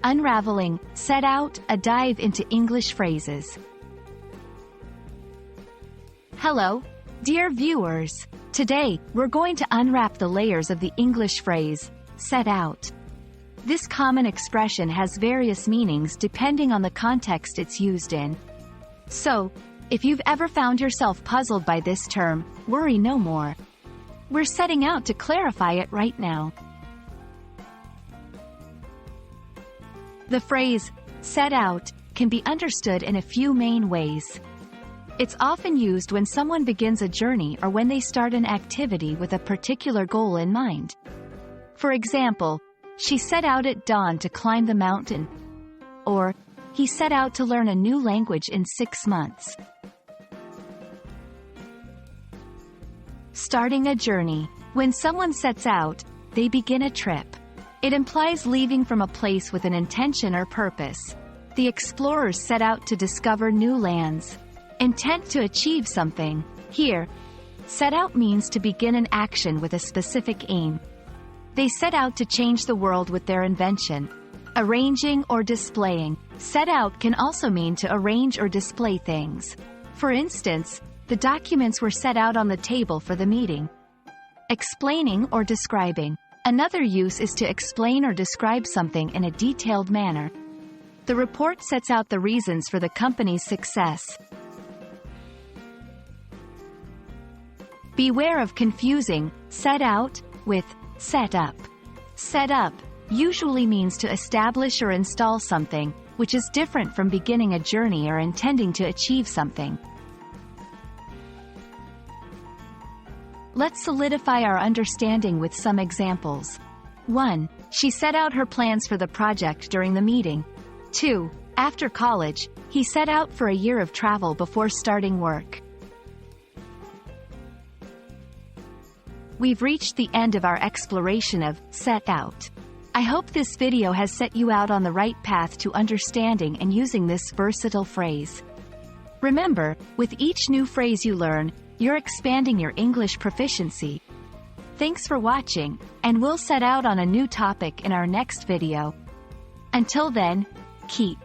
Unraveling, set out, a dive into English phrases. Hello, dear viewers. Today, we're going to unwrap the layers of the English phrase, set out. This common expression has various meanings depending on the context it's used in. So, if you've ever found yourself puzzled by this term, worry no more. We're setting out to clarify it right now. The phrase, set out, can be understood in a few main ways. It's often used when someone begins a journey or when they start an activity with a particular goal in mind. For example, she set out at dawn to climb the mountain. Or, he set out to learn a new language in 6 months. Starting a journey. When someone sets out, they begin a trip. It implies leaving from a place with an intention or purpose. The explorers set out to discover new lands. Intent to achieve something. Here, set out means to begin an action with a specific aim. They set out to change the world with their invention. Arranging or displaying. Set out can also mean to arrange or display things. For instance, the documents were set out on the table for the meeting. Explaining or describing. Another use is to explain or describe something in a detailed manner. The report sets out the reasons for the company's success. Beware of confusing set out with set up. Set up usually means to establish or install something, which is different from beginning a journey or intending to achieve something. Let's solidify our understanding with some examples. 1. She set out her plans for the project during the meeting. 2. After college, he set out for a year of travel before starting work. We've reached the end of our exploration of set out. I hope this video has set you out on the right path to understanding and using this versatile phrase. Remember, with each new phrase you learn, you're expanding your English proficiency. Thanks for watching, and we'll set out on a new topic in our next video. Until then, keep